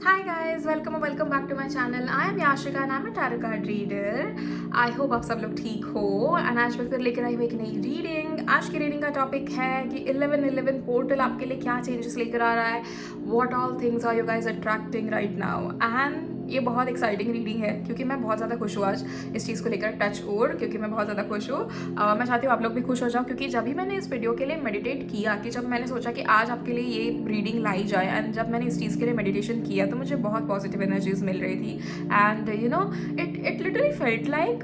Hi guys, welcome back to my channel. I am Yashika and I'm a tarot card reader. I hope आप सब लोग ठीक हो and आज मैं फिर लेकर आई हूँ एक नई रीडिंग। आज की रीडिंग का टॉपिक है कि 1111 पोर्टल आपके लिए क्या चेंजेस लेकर आ रहा है, what all things are you guys attracting right now and ये बहुत एक्साइटिंग रीडिंग है क्योंकि मैं बहुत ज़्यादा खुश हूँ आज इस चीज़ को लेकर। टच वुड, क्योंकि मैं बहुत ज़्यादा खुश हूँ। मैं चाहती हूँ आप लोग भी खुश हो जाओ क्योंकि जब भी मैंने इस वीडियो के लिए मेडिटेट किया कि जब मैंने सोचा कि आज आपके लिए ये रीडिंग लाई जाए एंड जब मैंने इस चीज़ के लिए मेडिटेशन किया तो मुझे बहुत पॉजिटिव एनर्जीज मिल रही थी and you know it literally felt like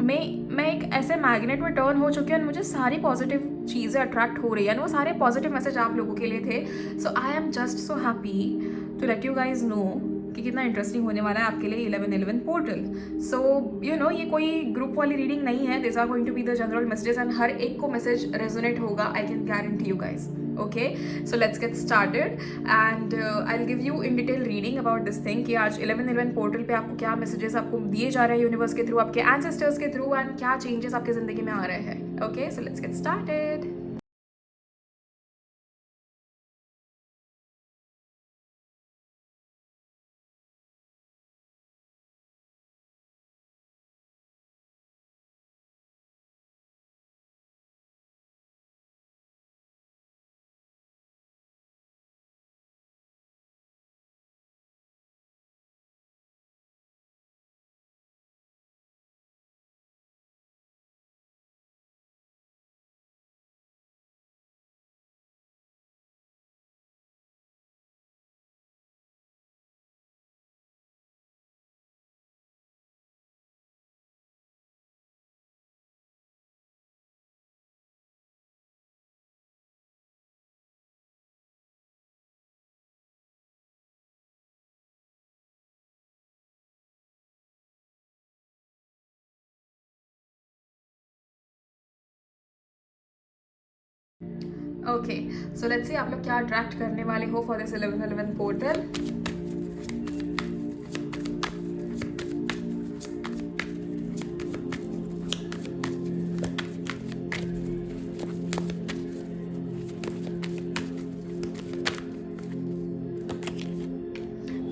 मैं एक ऐसे मैग्नेट में टर्न हो चुकी हूँ और मुझे सारी पॉजिटिव चीज़ें अट्रैक्ट हो रही है वो सारे पॉजिटिव मैसेज आप लोगों के लिए थे। So I am just so happy to let you guys know कि कितना इंटरेस्टिंग होने वाला है आपके लिए 1111 पोर्टल। सो यू नो ये कोई ग्रुप वाली रीडिंग नहीं है, this are going to be the general messages and हर एक को मैसेज रेजोनेट होगा, I can guarantee you guys. Okay, so let's get started and I will give you in detail reading about this thing कि आज 1111 portal पे आपको क्या messages आपको दिए जा रहे हैं यूनिवर्स के थ्रू, आपके एंसेस्टर्स के थ्रू एंड क्या चेंजेस आपकी जिंदगी में आ रहे हैं। Okay, so let's get started. Okay, so let's see आप लोग क्या अट्रैक्ट करने वाले हो for this 1111 portal.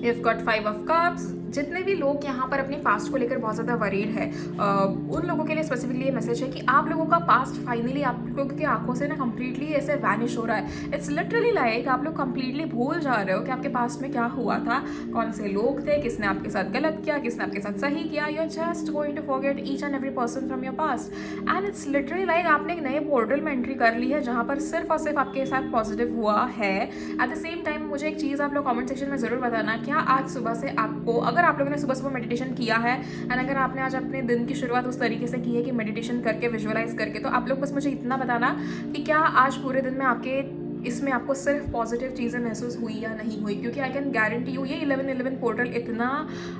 You've got 5 of cups। जितने भी लोग यहाँ पर अपने पास्ट को लेकर बहुत ज़्यादा वरीड है उन लोगों के लिए स्पेसिफिकली ये मैसेज है कि आप लोगों का पास्ट फाइनली आप लोगों की आंखों से ना कम्प्लीटली ऐसे वैनिश हो रहा है। इट्स लिटरली लाइक आप लोग कम्प्लीटली भूल जा रहे हो कि आपके पास्ट में क्या हुआ था, कौन से लोग थे, किसने आपके साथ गलत किया, किसने आपके साथ सही किया। You are just going to forget each and every person from your past and it's literally like आपने एक नए पोर्टल में एंट्री कर ली है जहाँ पर सिर्फ और सिर्फ आपके साथ पॉजिटिव हुआ है। एट द सेम टाइम मुझे एक चीज़ आप लोग कॉमेंट सेक्शन में ज़रूर बताना, क्या आज सुबह से आपको, अगर आप लोगों ने सुबह सुबह मेडिटेशन किया है एंड अगर आपने आज अपने दिन की शुरुआत उस तरीके से की है कि मेडिटेशन करके विजुअलाइज करके, तो आप लोग बस मुझे इतना बताना कि क्या आज पूरे दिन में आपके इसमें आपको सिर्फ पॉजिटिव चीज़ें महसूस हुई या नहीं हुई। क्योंकि आई कैन गारंटी यू ये 1111 पोर्टल इतना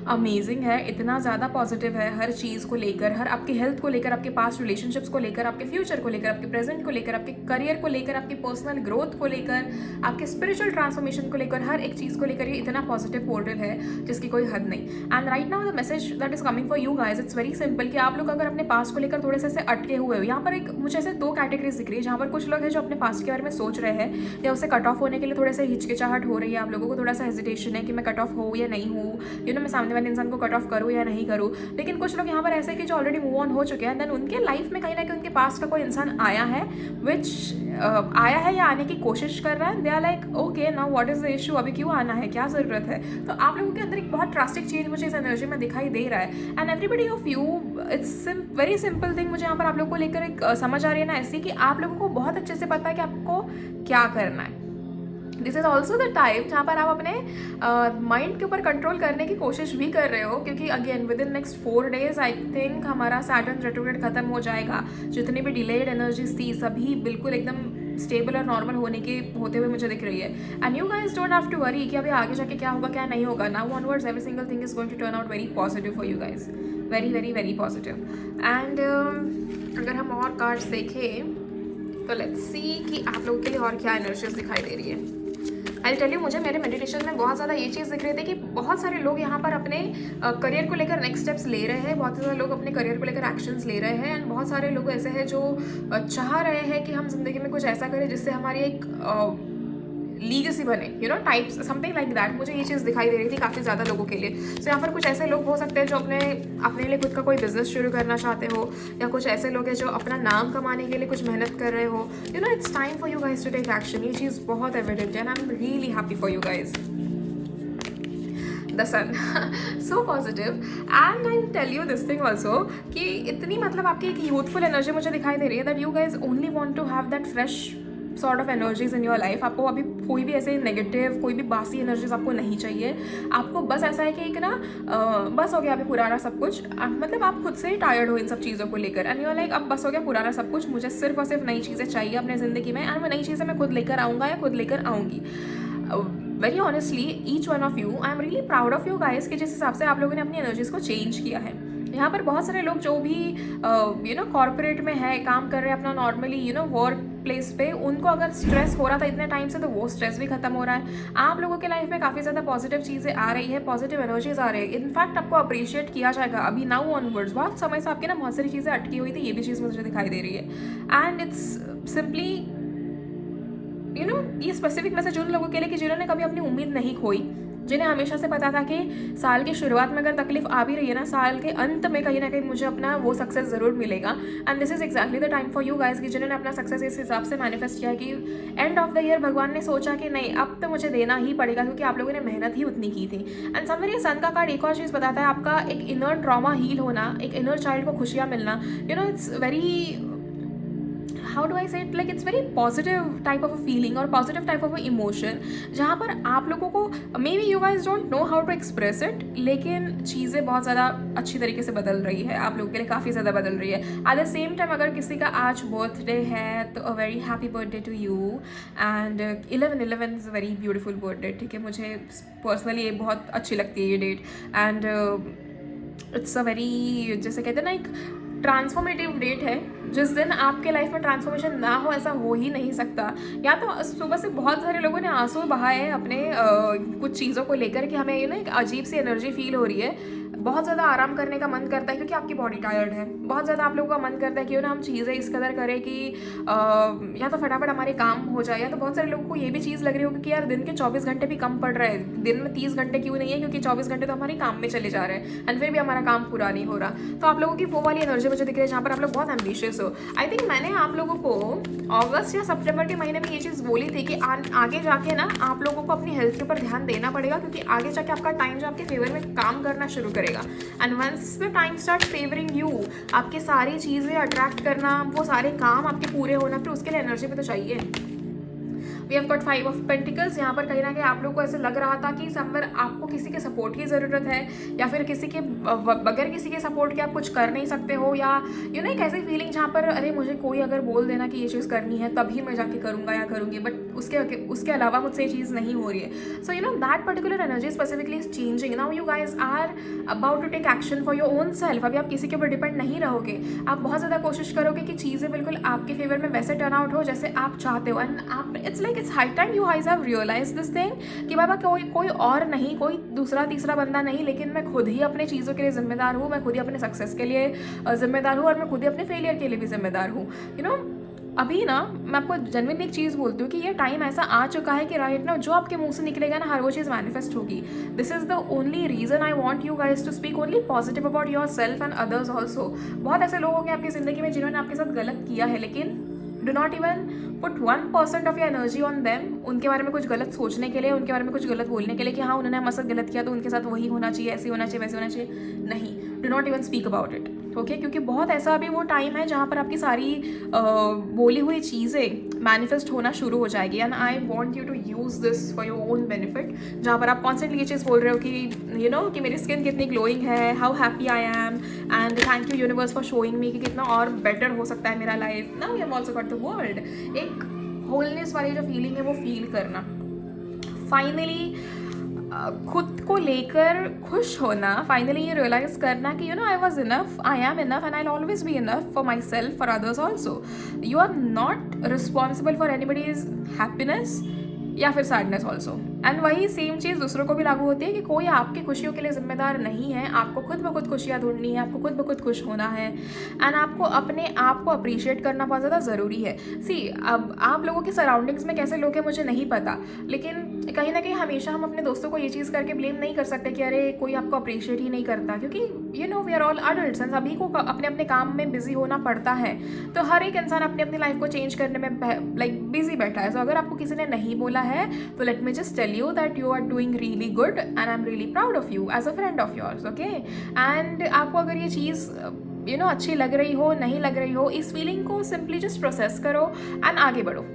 अमेजिंग है, इतना ज़्यादा पॉजिटिव है हर चीज़ को लेकर, हर आपकी हेल्थ को लेकर, आपके पास्ट रिलेशनशिप्स को लेकर, आपके फ्यूचर को लेकर, आपके प्रेजेंट को लेकर, आपके करियर को लेकर, आपकी पर्सनल ग्रोथ को लेकर, आपके स्पिरिचुअल ट्रांसफॉर्मेशन को लेकर, हर एक चीज़ को लेकर ये इतना पॉजिटिव पोर्टल है जिसकी कोई हद नहीं। And right now the message that is coming for you guys, it's very simple कि आप लोग अगर अपने पास्ट को लेकर थोड़े से ऐसे अटके हुए हो, यहाँ पर एक मुझे ऐसे 2 कैटेगरीज दिख रही है जहाँ पर कुछ लोग हैं जो अपने पास्ट के बारे में सोच रहे हैं या उससे कट ऑफ होने के लिए थोड़े से हिचकिचाहट हो रही है, आप लोगों को थोड़ा सा हेजिटेशन है कि मैं कट ऑफ हूँ या नहीं हूँ, यू नो मैं सामने वाले इंसान को कट ऑफ करूँ या नहीं करूँ। लेकिन कुछ लोग यहाँ पर ऐसे कि जो ऑलरेडी मूव ऑन हो चुके हैं, देन उनके लाइफ में कहीं ना कहीं उनके पास का कोई इंसान आया है विच आया है या आने की कोशिश कर रहा है। They are like okay now what is the issue, अभी क्यों आना है, क्या ज़रूरत है। तो आप लोगों के अंदर एक बहुत ड्रास्टिक चेंज मुझे इस एनर्जी में दिखाई दे रहा है and everybody of you, it's very simple thing मुझे यहाँ पर आप लोगों को लेकर एक समझ आ रही है ना ऐसी कि आप लोगों को बहुत अच्छे से पता है कि आपको क्या करना है। This is also the time जहाँ पर आप अपने माइंड के ऊपर कंट्रोल करने की कोशिश भी कर रहे हो क्योंकि again with in next 4 days I think हमारा सैटर्न रेट्रोग्रेड खत्म हो जाएगा। जितनी भी डिलेड एनर्जीज थी सभी बिल्कुल एकदम स्टेबल और नॉर्मल होने के होते हुए मुझे दिख रही है। And you guys don't have to worry कि अभी आगे जाके क्या होगा क्या नहीं होगा। Now onwards every single thing is going to turn out very positive for you guys, very very very positive. And अगर हम और कार्ड्स देखें तो लेट्स सी कि आप लोगों के लिए और क्या एनर्जीज दिखाई दे रही है। आई टेल यू, मुझे मेरे मेडिटेशन में बहुत ज़्यादा ये चीज़ दिख रही थी कि बहुत सारे लोग यहाँ पर अपने करियर को लेकर नेक्स्ट स्टेप्स ले रहे हैं, बहुत सारे लोग अपने करियर को लेकर एक्शंस ले रहे हैं एंड बहुत सारे लोग ऐसे हैं जो चाह रहे हैं कि हम जिंदगी में कुछ ऐसा करें जिससे हमारी एक लीगेसी बने, टाइप्स समथिंग लाइक दैट। मुझे ये चीज़ दिखाई दे रही थी काफ़ी ज़्यादा लोगों के लिए। सो यहाँ पर कुछ ऐसे लोग हो सकते हैं जो अपने अपने लिए खुद का कोई बिजनेस शुरू करना चाहते हो, या कुछ ऐसे लोग हैं जो अपना नाम कमाने के लिए कुछ मेहनत कर रहे हो। It's time for you guys to take action. ये चीज़ बहुत एविडेंट है and I am really happy for you guys. The sun so positive and I tell you this thing also कि इतनी मतलब आपकी एक यूथफुल एनर्जी मुझे दिखाई दे रही है that you guys only want to have that fresh sort of energies in your life. आपको अभी कोई भी ऐसे नेगेटिव, कोई भी बासी एनर्जीज आपको नहीं चाहिए। आपको बस ऐसा है कि एक ना बस हो गया अभी पुराना सब कुछ, मतलब आप खुद से ही टायर्ड हो इन सब चीज़ों को लेकर एंड यू लाइक अब बस हो गया पुराना सब कुछ, मुझे सिर्फ और सिर्फ नई चीज़ें चाहिए अपने ज़िंदगी में एंड वो नई चीज़ें मैं खुद लेकर आऊँगा या खुद लेकर आऊँगी। Very honestly each one of you, I am really proud of you guys कि जिस हिसाब से आप लोगों ने अपनी एनर्जीज को चेंज किया है। यहाँ पर बहुत सारे लोग जो भी कॉर्पोरेट में है, काम कर रहे हैं अपना नॉर्मली वर्क प्लेस पे, उनको अगर स्ट्रेस हो रहा था इतने टाइम से तो वो स्ट्रेस भी खत्म हो रहा है। आप लोगों के लाइफ में काफ़ी ज़्यादा पॉजिटिव चीज़ें आ रही है, पॉजिटिव एनर्जीज आ रही है। इनफैक्ट आपको अप्रिशिएट किया जाएगा अभी नाउ ऑनवर्ड्स। बहुत समय से आपकी ना बहुत सारी चीज़ें अटकी हुई थी, ये भी चीज़ मुझे दिखाई दे रही है एंड इट्स सिंपली ये स्पेसिफिक मैसेज उन लोगों के लिए कि जिन्होंने कभी अपनी उम्मीद नहीं खोई, जिन्हें हमेशा से पता था कि साल की शुरुआत में अगर तकलीफ आ भी रही है ना, साल के अंत में कहीं ना कहीं मुझे अपना वो सक्सेस ज़रूर मिलेगा। And this is exactly the time for you guys कि जिन्होंने अपना सक्सेस इस हिसाब से मैनिफेस्ट किया कि एंड ऑफ द ईयर भगवान ने सोचा कि नहीं अब तो मुझे देना ही पड़ेगा क्योंकि आप लोगों ने मेहनत ही उतनी की थी। एंड समवेयर ये सन का कार्ड एक और चीज़ बताता है, आपका एक इनर ट्रॉमा हील होना, एक इनर चाइल्ड को खुशियाँ मिलना। It's very how do I say it, like it's very positive type of a feeling और positive type of a emotion, जहाँ पर आप लोगों को maybe you guys don't know how to express it, लेकिन चीज़ें बहुत ज़्यादा अच्छी तरीके से बदल रही है, आप लोगों के लिए काफ़ी ज़्यादा बदल रही है। एट द सेम टाइम अगर किसी का आज बर्थडे है तो a very happy birthday to you and 11/11 is a very beautiful birthday. ठीक है, मुझे पर्सनली ये बहुत अच्छी लगती है ये date and it's a very, जैसे कहते हैं ना, एक ट्रांसफॉर्मेटिव डेट है। जिस दिन आपके लाइफ में ट्रांसफॉर्मेशन ना हो ऐसा हो ही नहीं सकता। या तो सुबह से बहुत सारे लोगों ने आंसू बहाए हैं अपने कुछ चीज़ों को लेकर कि हमें एक अजीब सी एनर्जी फील हो रही है, बहुत ज़्यादा आराम करने का मन करता है क्योंकि आपकी बॉडी टायर्ड है, बहुत ज़्यादा आप लोगों का मन करता है कि हम चीज़ें इस कदर करें कि या तो फटाफट हमारे काम हो जाए, या तो बहुत सारे लोगों को ये भी चीज़ लग रही होगी कि यार दिन के 24 घंटे भी कम पड़ रहे हैं, दिन में 30 घंटे क्यों नहीं है, क्योंकि 24 घंटे तो हमारे काम में चले जा रहे हैं एंड फिर भी हमारा काम पूरा नहीं हो रहा। तो आप लोगों की वो वाली एनर्जी मुझे दिख रही है जहाँ पर आप लोग बहुत एम्बिशियस हो। आई थिंक मैंने आप लोगों को अगस्त या सितंबर के महीने में ये चीज़ बोली थी कि आगे जाके ना आप लोगों को अपनी हेल्थ के ऊपर ध्यान देना पड़ेगा, क्योंकि आगे जाके आपका टाइम जो आपके फेवर में काम करना शुरू करेगा and once the time start favouring you, आपके सारी चीज़ें अट्रैक्ट करना, वो सारे काम आपके पूरे होना, फिर उसके लिए एनर्जी भी तो चाहिए। We have got 5 of pentacles. यहाँ पर कहीं ना कहीं आप लोग को ऐसे लग रहा था कि समवेयर आपको किसी के सपोर्ट की ज़रूरत है, या फिर किसी के बगैर किसी के सपोर्ट के आप कुछ कर नहीं सकते हो, या एक ऐसी फीलिंग जहाँ पर अरे मुझे कोई अगर बोल देना कि ये चीज़ करनी है तभी मैं जाके करूँगा या करूँगी, बट उसके अलावा मुझसे ये चीज़ नहीं हो रही है। So that particular energy specifically is changing. Now you guys are about to take action for your own self. अभी आप किसी के ऊपर डिपेंड नहीं रहोगे, आप बहुत ज़्यादा कोशिश करोगे कि चीज़ें बिल्कुल आपके फेवर में वैसे टर्न आउट हो जैसे आप चाहते हो। एंड आप it's high time you guys have realised this thing कि बाबा कोई और नहीं, कोई दूसरा तीसरा बंदा नहीं, लेकिन मैं खुद ही अपने चीज़ों के लिए जिम्मेदार हूँ, मैं खुद ही अपने सक्सेस के लिए जिम्मेदार हूँ और मैं खुद ही अपने फेलियर के लिए भी जिम्मेदार हूँ। अभी ना मैं आपको जेन्युइनली एक चीज़ बोलती हूँ कि ये टाइम ऐसा आ चुका है कि राइट ना जो आपके मुंह से निकलेगा ना हर वो चीज़ मैनिफेस्ट होगी। This is the only reason I want you guys to speak only positive about your self and others also. बहुत ऐसे लोग होंगे आपकी ज़िंदगी में जिन्होंने आपके साथ गलत किया है, लेकिन do not even put 1% of your energy on them, उनके बारे में कुछ गलत सोचने के लिए, उनके बारे में कुछ गलत बोलने के लिए कि हाँ उन्होंने हमारे साथ गलत किया तो उनके साथ वही होना चाहिए, ऐसे होना चाहिए, वैसे होना चाहिए। नहीं, do not even speak about it, okay? क्योंकि बहुत ऐसा अभी वो टाइम है जहाँ पर आपकी सारी बोली हुई चीज़ें मैनिफेस्ट होना शुरू हो जाएगी। And I want you to use this for your own benefit, जहाँ पर आप कॉन्स्टेंटली ये चीज़ बोल रहे हो कि कि मेरी स्किन कितनी ग्लोइंग है, how happy I am and thank you universe for showing me कि कितना और बेटर हो सकता है मेरा life. Now we have also got the world. एक होलनेस वाली जो फीलिंग है वो फील करना, फाइनली खुद को लेकर खुश होना, फाइनली ये रियलाइज करना कि I was enough, I am enough and I always be enough for my self, for others also. You are not responsible for anybody's happiness, या फिर सैडनेस ऑल्सो। एंड वही सेम चीज़ दूसरों को भी लागू होती है कि कोई आपकी खुशियों के लिए जिम्मेदार नहीं है, आपको खुद ब खुद खुशियाँ ढूंढनी है, आपको खुद ब खुद खुश होना है, एंड आपको अपने आप को अप्रिशिएट करना बहुत ज़्यादा ज़रूरी है। सी, अब आप लोगों के सराउंडिंग्स में कैसे लोग हैं मुझे नहीं पता, लेकिन कहीं ना कहीं हमेशा हम अपने दोस्तों को ये चीज़ करके ब्लेम नहीं कर सकते कि अरे कोई आपको अप्रिशिएट ही नहीं करता, क्योंकि we are all adults and सभी को अपने अपने काम में बिजी होना पड़ता है। तो हर एक इंसान अपनी अपनी लाइफ को चेंज करने में बिजी बैठा है। तो अगर आपको किसी ने नहीं बोला है तो let me just tell you that you are doing really good and I am really proud of you as a friend of yours, okay. And आपको अगर ये चीज़ अच्छी लग रही हो, नहीं लग रही हो, इस फीलिंग को सिंपली जस्ट प्रोसेस करो एंड आगे बढ़ो।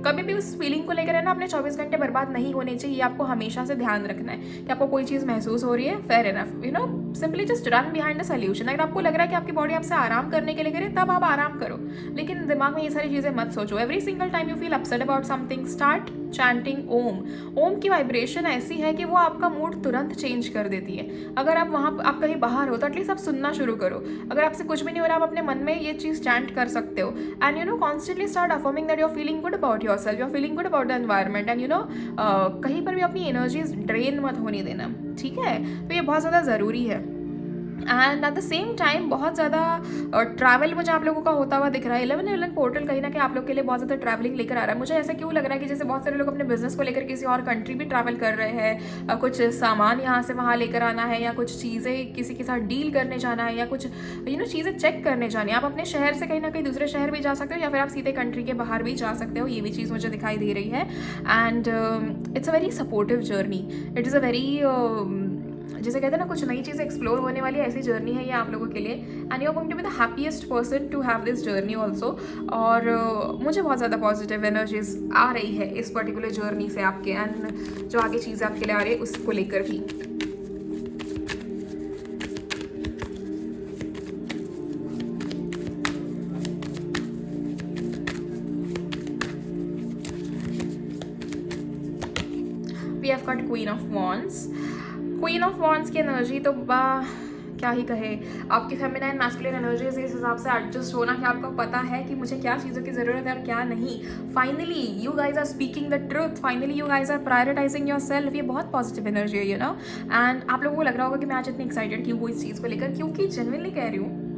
कभी भी उस फीलिंग को लेकर है ना अपने 24 घंटे बर्बाद नहीं होने चाहिए। ये आपको हमेशा से ध्यान रखना है कि आपको कोई चीज़ महसूस हो रही है, fair enough, simply just run behind the solution. अगर आपको लग रहा है कि आपकी बॉडी आपसे आराम करने के लिए करे, तब आप आराम करो, लेकिन दिमाग में ये सारी चीज़ें मत सोचो। Every single time you feel upset about something, start chanting Om. Om की वाइब्रेशन ऐसी है कि वो आपका मूड तुरंत चेंज कर देती है। अगर आप कहीं बाहर हो तो एटलीस्ट आप सुनना शुरू करो। अगर आपसे कुछ भी नहीं हो रहा, आप अपने मन में ये चीज़ चैंट कर सकते हो and constantly start affirming that you are feeling good about your self, you are feeling good about the environment and कहीं पर भी अपनी एनर्जीज ड्रेन मत होने देना, ठीक है। तो ये बहुत ज़्यादा ज़रूरी है। And at the same time बहुत ज़्यादा ट्रैवल मुझे आप लोगों का होता हुआ दिख रहा है। 11 पोर्टल कहीं ना कहीं आप लोग के लिए बहुत ज़्यादा ट्रैवलिंग लेकर आ रहा है। मुझे ऐसा क्यों लग रहा है कि जैसे बहुत सारे लोग अपने बिजनेस को लेकर किसी और कंट्री भी ट्रैवल कर रहे हैं, कुछ सामान यहाँ से वहाँ लेकर आना है, या कुछ चीज़ें किसी के साथ डील करने जाना है, या कुछ चीज़ें चेक करने जानी है। आप अपने शहर से कहीं ना कहीं दूसरे शहर भी जा सकते हो, या फिर आप सीधे कंट्री के बाहर भी जा सकते हो। ये भी चीज़ मुझे दिखाई दे रही है and it's a very supportive journey. It is a very जैसे कहते हैं ना, कुछ नई चीज़ें एक्सप्लोर होने वाली ऐसी जर्नी है ये आप लोगों के लिए, and you are going to be the happiest person to have this journey also. और मुझे बहुत ज़्यादा पॉजिटिव एनर्जीज आ रही है इस पर्टिकुलर जर्नी से आपके, एंड जो आगे चीज़ें आपके लिए आ रही है उसको लेकर भी। We have got queen of wands. Queen of wands की एनर्जी तो क्या ही कहे, आपकी फेमिनाइन मैस्कुलिन एनर्जीज इस हिसाब से एडजस्ट होना कि आपको पता है कि मुझे क्या चीज़ों की ज़रूरत है और क्या नहीं। Finally you guys are speaking the truth, finally you guys are prioritising your self. ये बहुत पॉजिटिव एनर्जी है एंड आप लोगों को लग रहा होगा कि मैं आज इतनी एक्साइटेड क्यों हूँ इस चीज़ को लेकर, क्योंकि जेन्युइनली कह रही हूँ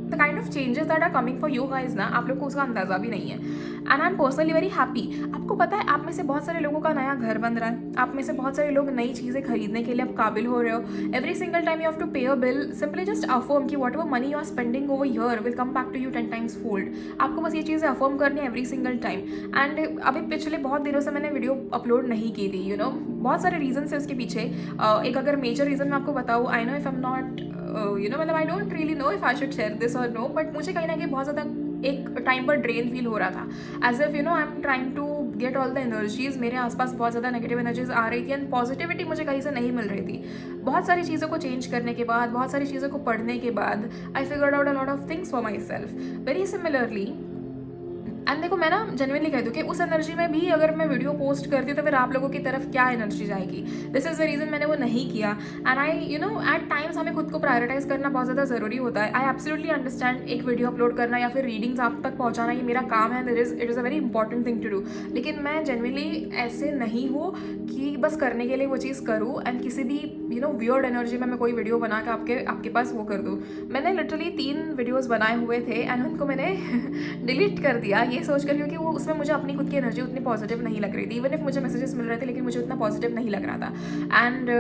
the kind of changes that are coming for you guys ना, आप लोग को उसका अंदाजा भी नहीं है। And I am personally very happy. आपको पता है, आप में से बहुत सारे लोगों का नया घर बन रहा है, आप में से बहुत सारे लोग नई चीज़ें खरीदने के लिए आप काबिल हो रहे हो। Every single time you have to pay a bill, simply just affirm कि whatever money you are spending over here will come back to you 10 times fold. आपको बस ये चीज़ें अफर्म करनी है एवरी सिंगल टाइम। एंड अभी पिछले बहुत दिनों से मैंने वीडियो अपलोड नहीं की थी, बहुत सारे रीजन है उसके पीछे। एक अगर मेजर रीज़न मैं आपको बताऊँ, I know if I am not मतलब I don't really know if I should share this और नो, बट मुझे कहीं ना कहीं बहुत ज़्यादा एक टाइम पर ड्रेन फील हो रहा था, as if I am trying to get all the energies. मेरे आसपास बहुत ज़्यादा नेगेटिव एनर्जीज आ रही थी एंड पॉजिटिविटी मुझे कहीं से नहीं मिल रही थी। बहुत सारी चीज़ों को चेंज करने के बाद, बहुत सारी चीज़ों को पढ़ने के बाद, I figured out a lot of things for my self very similarly. And देखो, मैं ना जेन्युइनली कह दूँ कि उस एनर्जी में भी अगर मैं वीडियो पोस्ट करती हूँ तो फिर आप लोगों की तरफ क्या एनर्जी जाएगी। दिस इज़ द रीज़न मैंने वो नहीं किया। एंड आई एट टाइम्स हमें खुद को प्रायोरिटाइज करना बहुत ज़्यादा ज़रूरी होता है। आई एब्सोल्युटली अंडरस्टैंड, एक वीडियो अपलोड करना या फिर रीडिंग्स आप तक पहुँचाना ये मेरा काम है, it is a very important thing to do. लेकिन मैं जेन्युइनली ऐसे नहीं हूँ कि बस करने के लिए वो चीज़ करूँ एंड किसी भी वियर्ड एनर्जी में मैं कोई वीडियो बना के आपके पास वो कर दूँ। मैंने लिटरली 3 वीडियोज़ बनाए हुए थे एंड उनको मैंने डिलीट कर दिया ये सोचकर, क्योंकि वो उसमें मुझे अपनी खुद की एनर्जी उतनी पॉजिटिव नहीं लग रही थी। इवन इफ मुझे मैसेजेस मिल रहे थे, लेकिन मुझे उतना पॉजिटिव नहीं लग रहा था। And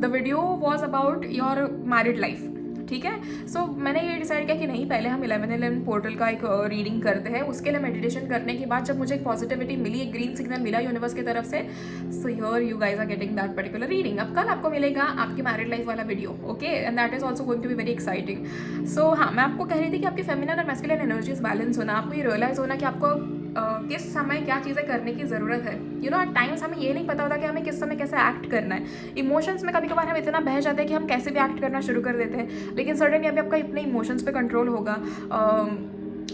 the video was about your married life, ठीक है। सो मैंने ये डिसाइड किया कि नहीं, पहले हम 11 पोर्टल का एक रीडिंग करते हैं। उसके लिए मेडिटेशन करने के बाद जब मुझे एक पॉजिटिविटी मिली, एक ग्रीन सिग्नल मिला यूनिवर्स की तरफ से, so here you guys are getting that particular reading. अब कल आपको मिलेगा आपकी मैरिड लाइफ वाला video, okay, and that is also going to be very exciting. So हाँ, मैं आपको कह रही थी कि आपकी फेमिनिन और मैस्कुलिन एनर्जीज बैलेंस होना, आपको ये रियलाइज होना कि आपको किस समय क्या चीज़ें करने की ज़रूरत है। एट टाइम्स हमें ये नहीं पता होता कि हमें किस समय कैसे एक्ट करना है। इमोशंस में कभी कभार हम इतना बह जाते हैं कि हम कैसे भी एक्ट करना शुरू कर देते हैं, लेकिन सडनली अभी आपका इतने इमोशंस पे कंट्रोल होगा।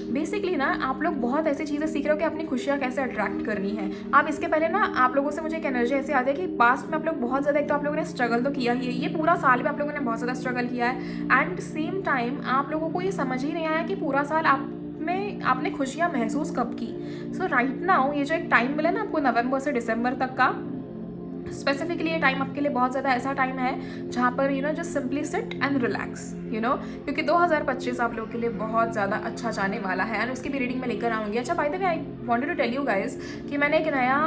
बेसिकली ना आप लोग बहुत ऐसी चीज़ें सीख रहे हो कि अपनी खुशियाँ कैसे अट्रैक्ट करनी है। आप इसके पहले ना आप लोगों से मुझे एक एनर्जी ऐसी आती है कि पास्ट में आप लोग बहुत ज़्यादा, एक तो आप लोगों ने स्ट्रगल तो किया ही है, ये पूरा साल भी आप लोगों ने बहुत ज़्यादा स्ट्रगल किया है। एंड सेम टाइम आप लोगों को ये समझ ही नहीं आया कि पूरा साल आप में आपने खुशियाँ महसूस कब की? सो राइट नाउ ये जो एक टाइम मिला ना आपको नवंबर से दिसंबर तक का, स्पेसिफिकली ये टाइम आपके लिए बहुत ज़्यादा ऐसा टाइम है जहाँ पर just simply sit and relax, क्योंकि 2025 आप लोगों के लिए बहुत ज़्यादा अच्छा जाने वाला है एंड उसकी भी रीडिंग में लेकर आऊँगी। अच्छा, by the way I wanted to tell you guys कि मैंने एक नया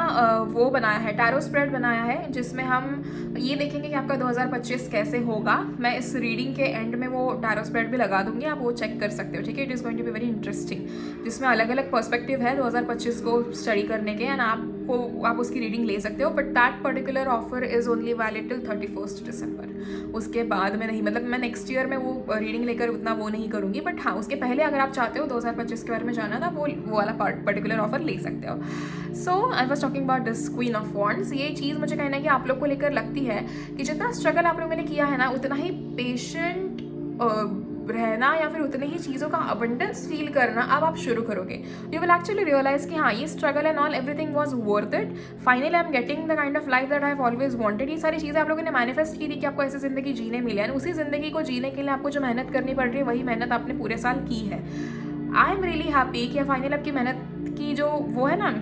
वो बनाया है, टैरो स्प्रेड बनाया है, जिसमें हम ये देखेंगे कि आपका 2025 कैसे होगा। मैं इस रीडिंग के एंड में वो टैरो स्प्रेड भी लगा दूंगी, आप वो चेक कर सकते हो, ठीक है। It is going to be very interesting, जिसमें अलग अलग पर्सपेक्टिव है 2025 को स्टडी करने के एंड आप उसकी रीडिंग ले सकते हो। But that particular offer is only valid till 31 दिसंबर। उसके बाद में नहीं, मतलब मैं नेक्स्ट ईयर में वो रीडिंग लेकर उतना वो नहीं करूँगी, बट हाँ उसके पहले अगर आप चाहते हो 2025 के बारे में जानना था, वो वाला पर्टिकुलर ऑफर ले सकते हो। So I was talking about this queen of wands. ये चीज़ मुझे कहना है कि आप लोग को लेकर लगती है कि जितना स्ट्रगल आप लोगों ने किया है ना, उतना ही पेशेंट रहना या फिर उतने ही चीज़ों का अबंडेंस फील करना अब आप शुरू करोगे। यू विल एक्चुअली रियलाइज कि हाँ, ये struggle and all everything was worth it. Finally I am getting the kind of life that I have always wanted. ये सारी चीज़ें आप लोगों ने मैनिफेस्ट की थी कि आपको ऐसी ज़िंदगी जीने मिले, एंड उसी ज़िंदगी को जीने के लिए आपको जो मेहनत करनी पड़ रही है, वही मेहनत आपने पूरे साल की है। आई एम रियली हैप्पी कि फाइनली आपकी मेहनत की जो वो है ना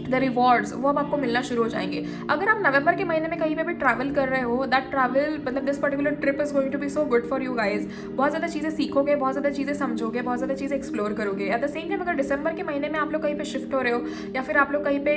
द रिवॉर्ड्स, वो अब आपको मिलना शुरू हो जाएंगे। अगर आप नवंबर के महीने में कहीं पे भी ट्रैवल कर रहे हो, दैट ट्रैवल मतलब this particular trip is going to be so good for you guys. बहुत ज़्यादा चीज़ें सीखोगे, बहुत ज़्यादा चीज़ें समझोगे, बहुत ज़्यादा चीज़ें एक्सप्लोर करोगे। एट द सेम टाइम अगर दिसंबर के महीने में आप लोग कहीं पे शिफ्ट हो रहे हो, या फिर आप लोग कहीं पे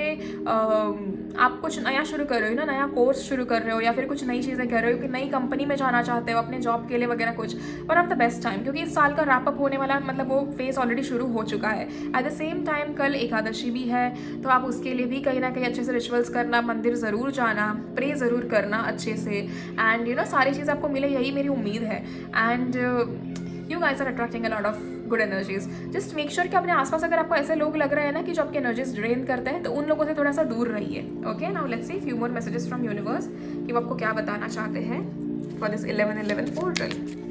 आप कुछ नया शुरू कर रहे हो ना, नया कोर्स शुरू कर रहे हो, या फिर कुछ नई चीज़ें कर रहे हो कि नई कंपनी में जाना चाहते हो अपने जॉब के लिए वगैरह कुछ, one of the best time, क्योंकि इस साल का रैप अप होने वाला, मतलब वो फेज ऑलरेडी शुरू हो चुका है। एट द सेम टाइम कल एकादशी भी है, तो आप उसके लिए भी कहीं ना कहीं अच्छे से रिचुअल्स करना, मंदिर ज़रूर जाना, प्रे ज़रूर करना अच्छे से, एंड सारी चीज़ आपको मिले, यही मेरी उम्मीद है। And you guys are attracting a lot of good energies. Just make sure कि अपने आसपास अगर आपको ऐसे लोग लग रहे हैं ना कि जो आपकी एनर्जीज ड्रेन करते हैं, तो उन लोगों से थोड़ा सा दूर रहिए। Okay, now let's see few more messages from universe कि वो आपको क्या बताना चाहते हैं for this 11/11 portal.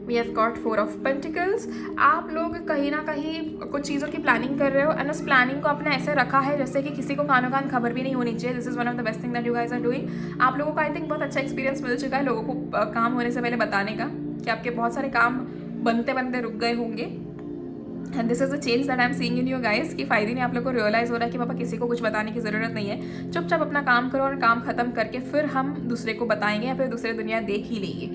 We have got 4 of pentacles. आप लोग कहीं ना कहीं कुछ चीज़ों की प्लानिंग कर रहे हो, एंड उस प्लानिंग को आपने ऐसे रखा है जैसे कि किसी को कानो कान खबर भी नहीं होनी चाहिए। This is one of the best thing that you guys are doing. आप लोगों को आई थिंक बहुत अच्छा एक्सपीरियंस मिल चुका है लोगों को काम होने से पहले बताने का, कि आपके बहुत सारे काम बनते बनते रुक गए होंगे। And this is the change that I am seeing in you guys, कि फायदे नहीं आप लोग को रियलाइज़ हो रहा है कि पापा किसी को कुछ बताने की ज़रूरत नहीं है, चुपचाप अपना काम करो और काम खत्म करके फिर हम दूसरे को बताएंगे या फिर दूसरी दुनिया देख ही लेगी,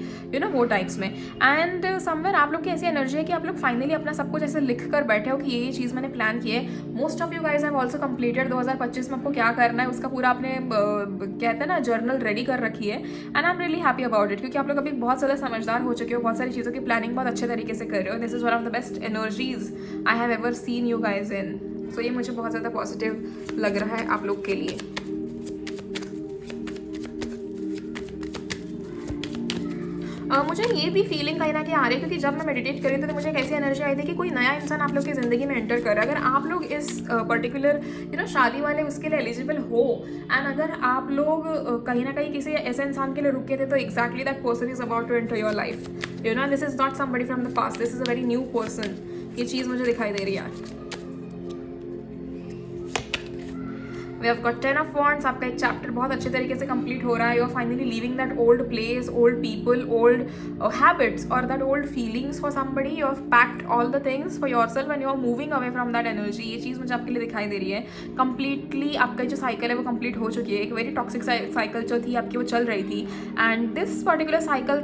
वो टाइप्स में। एंड समवेयर आप लोग की ऐसी एनर्जी है कि आप लोग फाइनली अपना सब कुछ ऐसे लिख कर बैठे हो कि ये चीज़ मैंने प्लान की है। Most of you guys have also completed 2025 में आपको क्या करना है उसका पूरा आपने कहते हैं ना जर्नल रेडी कर रखी है, and I am really happy about it, क्योंकि आप लोग अभी बहुत ज़्यादा समझदार हो चुके हो, बहुत सारी चीज़ों की प्लानिंग बहुत अच्छे तरीके से कर रहे हो। This is one of the best energies I have ever seen you guys in. So ये मुझे बहुत ज़्यादा पॉजिटिव लग रहा है आप लोग के लिए। मुझे ये भी फीलिंग कहीं ना कहीं आ रही है, क्योंकि जब मैं मेडिटेट कर रही थी तो मुझे एक ऐसी एनर्जी आई थी कि कोई नया इंसान आप लोग की ज़िंदगी में एंटर कर रहा है। अगर आप लोग इस पर्टिकुलर शादी वाले उसके लिए एलिजिबल हो, एंड अगर आप लोग कहीं ना कहीं किसी ऐसे इंसान के लिए रुके थे, तो exactly that person is about to enter your life. This is not somebody from the past, this is a very new person. ये चीज़ मुझे दिखाई दे रही है। We have got 10 of wands. आपका एक चैप्टर बहुत अच्छे तरीके से कंप्लीट हो रहा है। You are finally leaving that old place, old people, old habits और that old feelings for somebody. You have packed all the things for yourself and you are moving away from that energy. ये चीज़ मुझे आपके लिए दिखाई दे रही है। कंप्लीटली आपका जो साइकिल है वो कंप्लीट हो चुकी है। एक वेरी टॉक्सिक साइकिल जो थी आपकी वो चल रही थी, and this particular cycle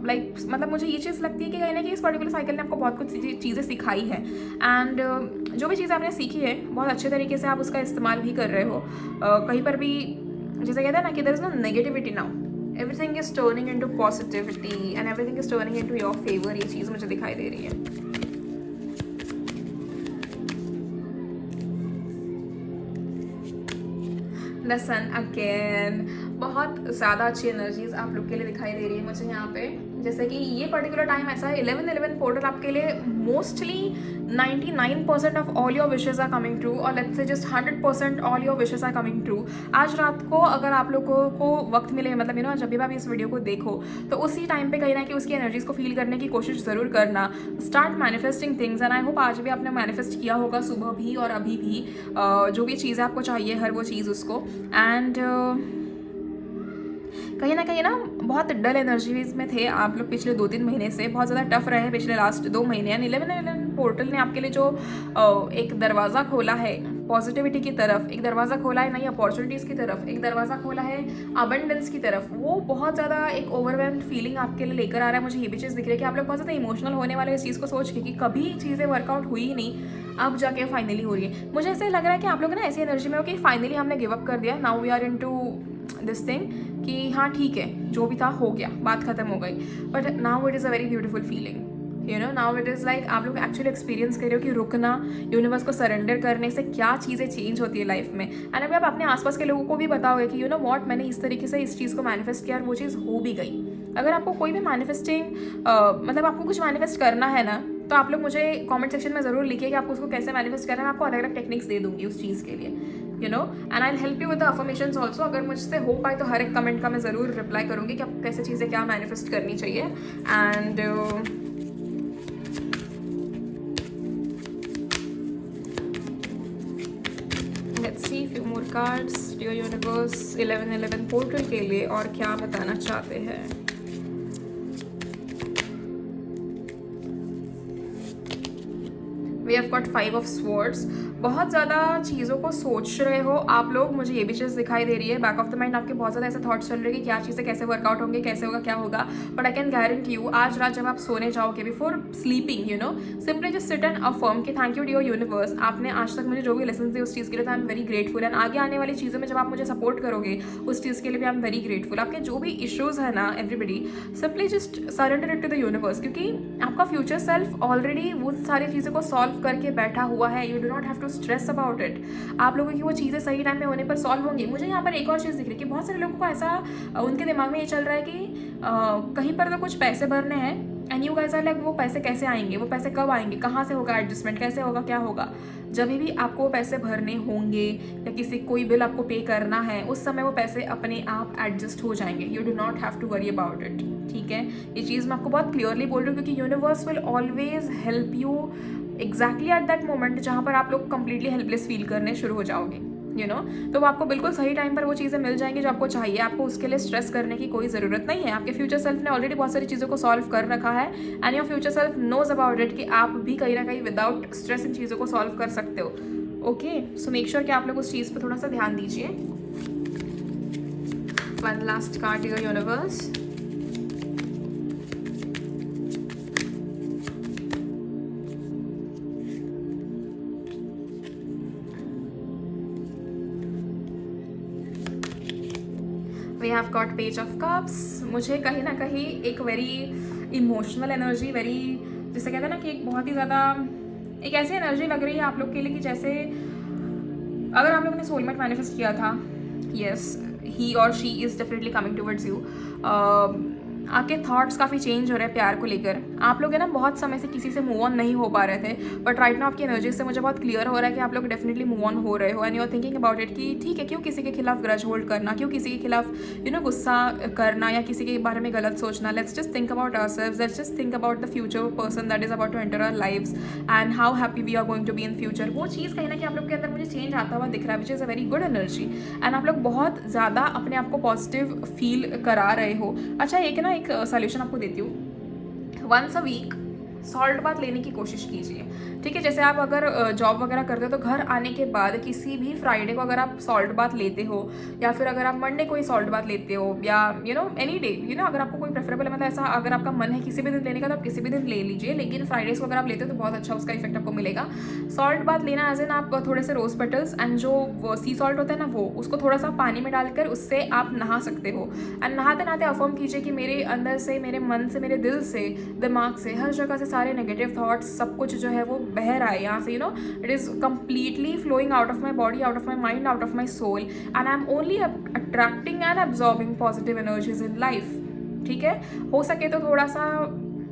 like मतलब मुझे ये चीज़ लगती है कि कहीं ना कहीं इस पर्टिकुलर साइकिल ने आपको बहुत कुछ चीज़ें सिखाई है, एंड जो भी चीज़ आपने सीखी है बहुत अच्छे तरीके से आप उसका इस्तेमाल भी कर रहे हो। कहीं पर भी जैसे कहते हैं ना कि there is no negativity now, everything is turning into positivity and everything is turning into your favour. ये चीज़ मुझे दिखाई दे रही है। The sun again. बहुत ज़्यादा अच्छी एनर्जीज आप लोग के लिए दिखाई दे रही है मुझे यहाँ पे। जैसे कि ये पर्टिकुलर टाइम ऐसा है, 11/11 पोर्टल आपके लिए mostly 99% of all your wishes are coming true, और let's say just 100% all your wishes are coming true. आज रात को अगर आप लोगों को वक्त मिले, मतलब जब भी आप इस वीडियो को देखो तो उसी टाइम पे कहीं ना कहीं उसकी एनर्जीज को फील करने की कोशिश ज़रूर करना। Start manifesting things, and I hope आज भी आपने मैनिफेस्ट किया होगा, सुबह भी और अभी भी। जो भी चीज़ें आपको चाहिए हर वो चीज़ उसको। एंड कहीं ना बहुत डल एनर्जीज में थे आप लोग पिछले 2-3 महीने से, बहुत ज़्यादा टफ रहे हैं पिछले लास्ट 2 महीने। एंड 11/11 पोर्टल ने आपके लिए जो एक दरवाज़ा खोला है पॉजिटिविटी की तरफ, एक दरवाज़ा खोला है नई अपॉर्चुनिटीज़ की तरफ, एक दरवाज़ा खोला है अबंडेंस की तरफ, वो बहुत ज़्यादा एक ओवरवेल्म्ड फीलिंग आपके लिए लेकर आ रहा है। मुझे ये भी चीज़ दिख रही है कि आप लोग बहुत ज़्यादा इमोशनल होने वाले इस चीज़ को सोच के कि कभी चीज़ें वर्कआउट हुई ही नहीं, अब जाके फाइनली हो रही है। मुझे ऐसे लग रहा है कि आप लोग ना ऐसी एनर्जी में हो कि फाइनली हमने गिव अप कर दिया, now we are into this thing कि हाँ ठीक है, जो भी था हो गया, बात खत्म हो गई। But now it is a very beautiful feeling, now it is like आप लोग एक्चुअली एक्सपीरियंस कर रहे हो कि रुकना, यूनिवर्स को सरेंडर करने से क्या चीज़ें चेंज होती है लाइफ में। एंड अभी आप अपने आसपास के लोगों को भी बताओगे कि व्हाट, मैंने इस तरीके से इस चीज़ को मैनिफेस्ट किया और वो चीज़ हो भी गई। अगर आपको कोई भी मैनिफेस्टिंग मतलब आपको कुछ मैनिफेस्ट करना है ना, तो आप लोग मुझे कमेंट सेक्शन में ज़रूर लिखिए कि आपको उसको कैसे मैनिफेस्ट करना है। मैं आपको अलग अलग टेक्निक्स दे दूँगी उस चीज़ के लिए, and I help you with the affirmations also. अगर मुझसे हो पाए तो हर एक कमेंट का मैं ज़रूर रिप्लाई करूँगी कि आपको कैसे चीज़ें क्या मैनिफेस्ट करनी चाहिए। And let's see few more cards dear universe 11/11 portal के लिए और क्या बताना चाहते हैं। We have got 5 of swords. बहुत ज़्यादा चीज़ों को सोच रहे हो आप लोग, मुझे ये भी चीज़ दिखाई दे रही है। बैक ऑफ द माइंड आपके बहुत ज़्यादा ऐसे थॉट्स चल रहे हैं कि क्या चीज़ें कैसे वर्कआउट होंगे, कैसे होगा, क्या होगा। But I can guarantee you आज रात जब आप सोने जाओगे before sleeping, simply just sit and affirm कि थैंक यू डियर यूनिवर्स, आपने आज तक मुझे जो भी लेसन दिए उस चीज़ के लिए तो आई एम वेरी ग्रेटफुल। एंड आगे आने वाली चीज़ों में जब आप मुझे सपोर्ट करोगे उस चीज़ के लिए भी आई एम वेरी ग्रेटफुल। आपके जो भी इश्यूज़ है ना everybody, simply just surrender it to the universe, क्योंकि आपका फ्यूचर सेल्फ ऑलरेडी वो सारी चीज़ों को सॉल्व करके बैठा हुआ है। You do not have to stress about it. आप लोगों की वो चीज़ें सही टाइम पे होने पर सॉल्व होंगी। मुझे यहाँ पर एक और चीज़ दिख रही है कि बहुत सारे लोगों को ऐसा उनके दिमाग में ये चल रहा है कि कहीं पर तो कुछ पैसे भरने हैं, and you guys are like वो पैसे कैसे आएंगे, वो पैसे कब आएंगे, कहाँ से होगा एडजस्टमेंट, कैसे होगा, क्या होगा। जब भी आपको वो पैसे भरने होंगे या किसी कोई बिल आपको पे करना है, उस समय वो पैसे अपने आप एडजस्ट हो जाएंगे। You do not have to worry about it, ठीक है। ये चीज़ मैं आपको बहुत क्लियरली बोल रही हूँ क्योंकि universe will always help you exactly at that moment जहाँ पर आप लोग कंप्लीटली हेल्पलेस फील करने शुरू हो जाओगे, तो वो आपको बिल्कुल सही टाइम पर वो चीज़ें मिल जाएंगी जो आपको चाहिए। आपको उसके लिए स्ट्रेस करने की कोई ज़रूरत नहीं है। आपके फ्यूचर सेल्फ ने ऑलरेडी बहुत सारी चीज़ों को सॉल्व कर रखा है, and your future self knows about it कि आप भी कहीं ना कहीं विदाउट स्ट्रेस इन चीज़ों को सॉल्व कर सकते हो। ओके, सो मेक श्योर कि आप लोग उस चीज़ पर थोड़ा सा ध्यान दीजिए। One last card your universe. We have got page of cups. मुझे कहीं ना कहीं एक वेरी इमोशनल एनर्जी, वेरी जैसे कहते हैं ना कि एक बहुत ही ज़्यादा एक ऐसी एनर्जी लग रही है आप लोग के लिए कि जैसे अगर आप लोगों ने सोलमेट मैनिफेस्ट किया था, येस ही और she is definitely coming towards you. आपके थॉट्स काफ़ी चेंज हो रहे हैं प्यार को लेकर। आप लोग है ना बहुत समय से किसी से मूव ऑन नहीं हो पा रहे थे, बट राइट नाउ आपकी एनर्जी से मुझे बहुत क्लियर हो रहा है कि आप लोग डेफिनेटली मूव ऑन हो रहे हो। And you are thinking about it कि ठीक है, क्यों किसी के खिलाफ ग्रज होल्ड करना, क्यों किसी के खिलाफ गुस्सा करना या किसी के बारे में गलत सोचना। Let's just think about ourselves, let's just think about the future person that is about to enter our lives and how happy we are going to be in future. वो चीज़ कहीं ना कहीं आप लोग के अंदर मुझे चेंज आता हुआ दिख रहा है, which is a very good energy. And आप लोग बहुत ज़्यादा अपने आप को पॉजिटिव फील करा रहे हो। अच्छा, एक ना एक सोल्यूशन आपको देती हूँ। Once a week salt bath लेने की कोशिश कीजिए, ठीक है। जैसे आप अगर जॉब वगैरह करते हो तो घर आने के बाद किसी भी फ्राइडे को अगर आप सॉल्ट बाथ लेते हो, या फिर अगर आप मंडे को ही सॉल्ट बाथ लेते हो, या एनी डे अगर आपको कोई प्रेफरेबल है, मतलब ऐसा अगर आपका मन है किसी भी दिन लेने का तो आप किसी भी दिन ले लीजिए, लेकिन फ्राइडेज को अगर आप लेते हो तो बहुत अच्छा उसका इफेक्ट आपको मिलेगा। सॉल्ट बाथ लेना एज इन आप थोड़े से रोज पेटल्स एंड जो सी सॉल्ट होता है ना, वो उसको थोड़ा सा पानी में डालकर उससे आप नहा सकते हो। एंड नहाते नहाते अफर्म कीजिए कि मेरे अंदर से, मेरे मन से, मेरे दिल से, दिमाग से, हर जगह से सारे नेगेटिव थाट्स सब कुछ जो है वो बह रहा है यहाँ से, it is completely flowing out of my body, out of my mind, out of my soul, and I am only attracting and absorbing positive energies in life. ठीक है, हो सके तो थोड़ा सा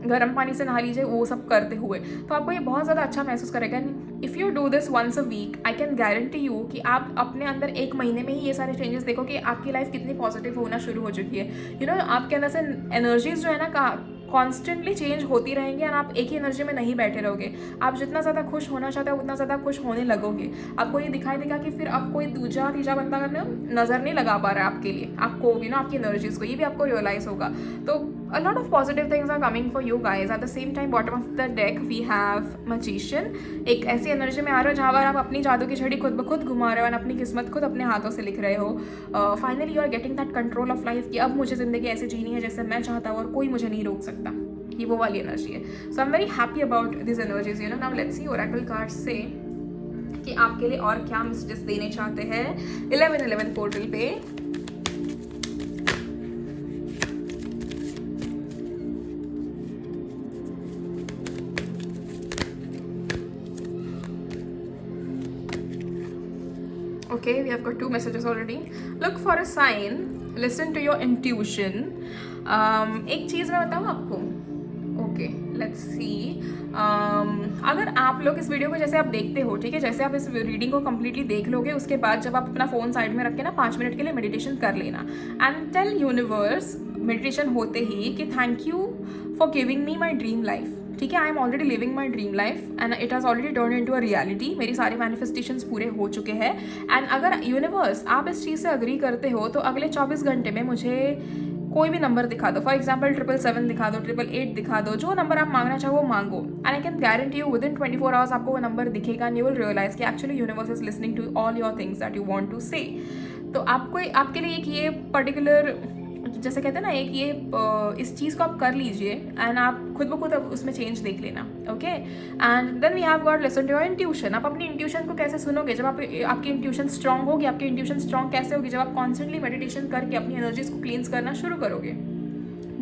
गर्म पानी से नहा लीजिए वो सब करते हुए, तो आपको ये बहुत ज़्यादा अच्छा महसूस करेगा। If you do this once a week, I can guarantee you कि आप अपने अंदर 1 महीने में ही ये सारे चेंजेस देखो कि आपकी लाइफ कितनी पॉजिटिव होना शुरू हो चुकी है। आपके अंदर से एनर्जीज जो है ना कॉन्स्टेंटली चेंज होती रहेंगी, और आप एक ही एनर्जी में नहीं बैठे रहोगे। आप जितना ज़्यादा खुश होना चाहते हो उतना ज़्यादा खुश होने लगोगे। आपको ये दिखाई देगा कि फिर आप कोई दूसरा तीसरा बंदा नज़र नहीं लगा पा रहा है आपके लिए, आपको आपकी एनर्जीज को, ये भी आपको रियलाइज़ होगा। तो a lot of positive things are coming for you guys. At the same time, bottom of the deck we have magician. एक ऐसी एनर्जी में आ रहे हो जहाँ पर आप अपनी जादू की छड़ी खुद ब खुद घुमा रहे हो और अपनी किस्मत खुद अपने हाथों से लिख रहे हो। Finally you are getting that control of life कि अब मुझे ज़िंदगी ऐसे जीनी है जैसे मैं चाहता हूँ और कोई मुझे नहीं रोक सकता। ये वो वाली एनर्जी है। So I am very happy about this energies. Now let's see oracle cards से कि आपके लिए और क्या मैसेजेस देने चाहते हैं 11/11 पोर्टल पे। Okay, we have got 2 messages already. Look for a sign, listen to your intuition. एक चीज़ मैं बताऊँ आपको, ओके लेट्स सी। अगर आप लोग इस वीडियो को जैसे आप देखते हो, ठीक है, जैसे आप इस रीडिंग को कम्प्लीटली देख लोगे, उसके बाद जब आप अपना फ़ोन साइड में रख के ना 5 मिनट के लिए मेडिटेशन कर लेना एंड टेल यूनिवर्स मेडिटेशन होते ही कि thank you for giving me my dream life. ठीक है, I am already living my dream life and it has already turn into a reality. मेरी सारे मैनिफेस्टेशंस पूरे हो चुके हैं एंड अगर यूनिवर्स आप इस चीज़ से अग्री करते हो तो अगले 24 घंटे में मुझे कोई भी नंबर दिखा दो। फॉर एग्जाम्पल 777 दिखा दो, 888 दिखा दो, जो नंबर आप मांगना चाहो वो मांगो and I can guarantee you with in 24 hours आपको वो नंबर दिखेगा एंड यू विल रियलाइज कि actually universe is listening to all your things that you want to say. तो आपके लिए एक ये पर्टिकुलर जैसे कहते हैं ना, एक ये इस चीज़ को आप कर लीजिए एंड आप खुद ब खुद अब उसमें चेंज देख लेना। Okay, and then we have got listen to your intuition. आप अपनी इंट्यूशन को कैसे सुनोगे? जब आपकी इंट्यूशन स्ट्रांग होगी। आपकी इंट्यूशन स्ट्रांग कैसे होगी? जब आप कॉन्स्टेंटली मेडिटेशन करके अपनी एनर्जीज को क्लींस करना शुरू करोगे।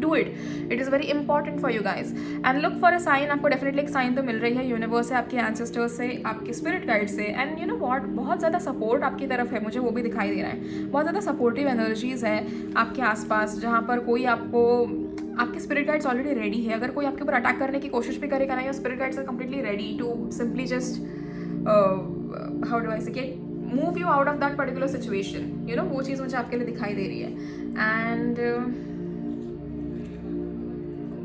Do it, it is very important for you guys and look for a sign. आपको डेफिनेटली एक साइन तो मिल रही है यूनिवर्स से, आपके एंसेस्टर्स से, आपके स्पिरिट गाइड से एंड यू नो व्हाट, बहुत ज़्यादा सपोर्ट आपकी तरफ है, मुझे वो भी दिखाई दे रहा है। बहुत ज़्यादा सपोर्टिव एनर्जीज़ है आपके आसपास, जहाँ पर कोई आपके स्पिरिट गाइड्स ऑलरेडी रेडी है। अगर कोई आपके ऊपर अटैक करने की कोशिश भी करेगा ना, your spirit guides are completely ready to simply just how do I say कि move you out of that particular situation. वो चीज़ मुझे आपके लिए दिखाई दे रही है। And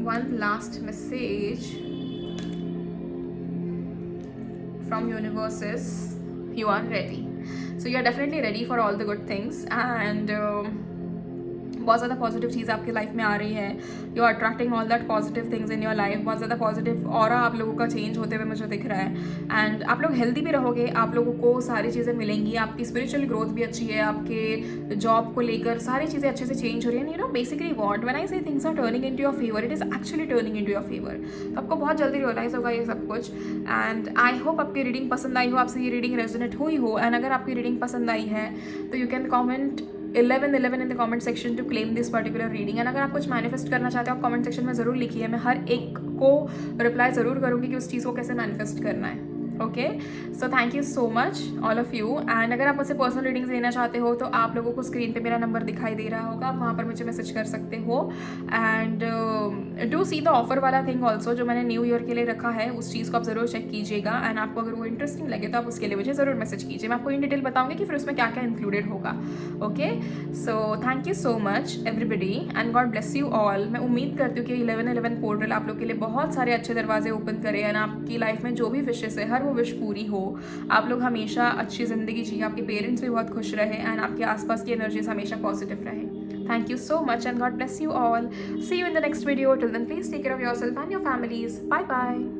one last message from universe is you are ready. So you are definitely ready for all the good things and बहुत ज़्यादा पॉजिटिव चीज़ आपकी लाइफ में आ रही है। You are attracting all that positive things in your life. बहुत ज़्यादा positive aura आप लोगों का चेंज होते हुए मुझे दिख रहा है एंड आप लोग हेल्दी भी रहोगे। आप लोगों को सारी चीज़ें मिलेंगी, आपकी स्पिरिचुअल ग्रोथ भी अच्छी है, आपके जॉब को लेकर सारी चीज़ें अच्छे से चेंज हो रही है। Basically what when I say things are turning into your favour, it is actually turning into your favour. तो आपको बहुत जल्दी रियलाइज़ होगा ये सब कुछ एंड आई होप आपकी रीडिंग पसंद आई हो, आपसे ये रीडिंग रेजोनेट हुई हो एंड अगर आपकी रीडिंग पसंद आई है तो you can comment 11/11 in the comment section two claim this particular reading and अगर आप कुछ मैनिफेस्ट करना चाहते हो आप कमेंट सेक्शन में ज़रूर लिखिए। मैं हर एक को रिप्लाई ज़रूर करूँगी कि उस चीज़ को कैसे मैनिफेस्ट करना है। Okay, so thank you so much all of you and अगर आप मुझसे पर्सनल रीडिंग्स लेना चाहते हो तो आप लोगों को स्क्रीन पे मेरा नंबर दिखाई दे रहा होगा, आप वहाँ पर मुझे मैसेज कर सकते हो and do see the offer वाला थिंग ऑल्सो जो मैंने न्यू ईयर के लिए रखा है, उस चीज़ को आप ज़रूर चेक कीजिएगा एंड आपको अगर वो इंटरेस्टिंग लगे तो आप उसके लिए मुझे ज़रूर मैसेज कीजिए। मैं आपको इन डिटेल बताऊँगी कि फिर उसमें क्या क्या इंक्लूडेड होगा। Okay, so thank you so much everybody and God bless you all. मैं उम्मीद करती हूँ कि 11/11 पोर्टल आप लोग के लिए बहुत सारे अच्छे दरवाजे ओपन करे एंड आपकी लाइफ में जो भी विशेस है हर वो विश पूरी हो। आप लोग हमेशा अच्छी ज़िंदगी जिए, आपके पेरेंट्स भी बहुत खुश रहे एंड आपके आसपास की एनर्जीज हमेशा पॉजिटिव रहे। Thank you so much and God bless you all. See you in the next video. Till then, please take care of yourself and your families. Bye bye.